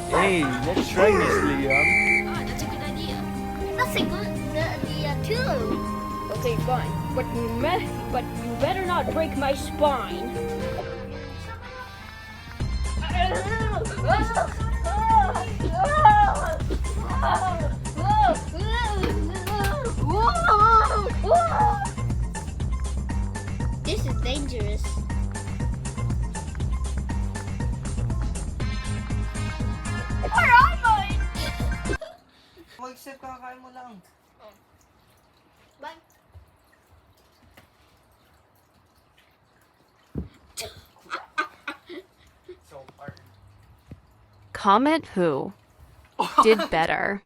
Hey, let's try this, Liam. Ah, that's a good idea. That's a good idea too. Okay, fine. But you better not break my spine. This is dangerous. Where am I? Mag-sip ka, kakain mo lang. Bye. So hard. Comment who did better.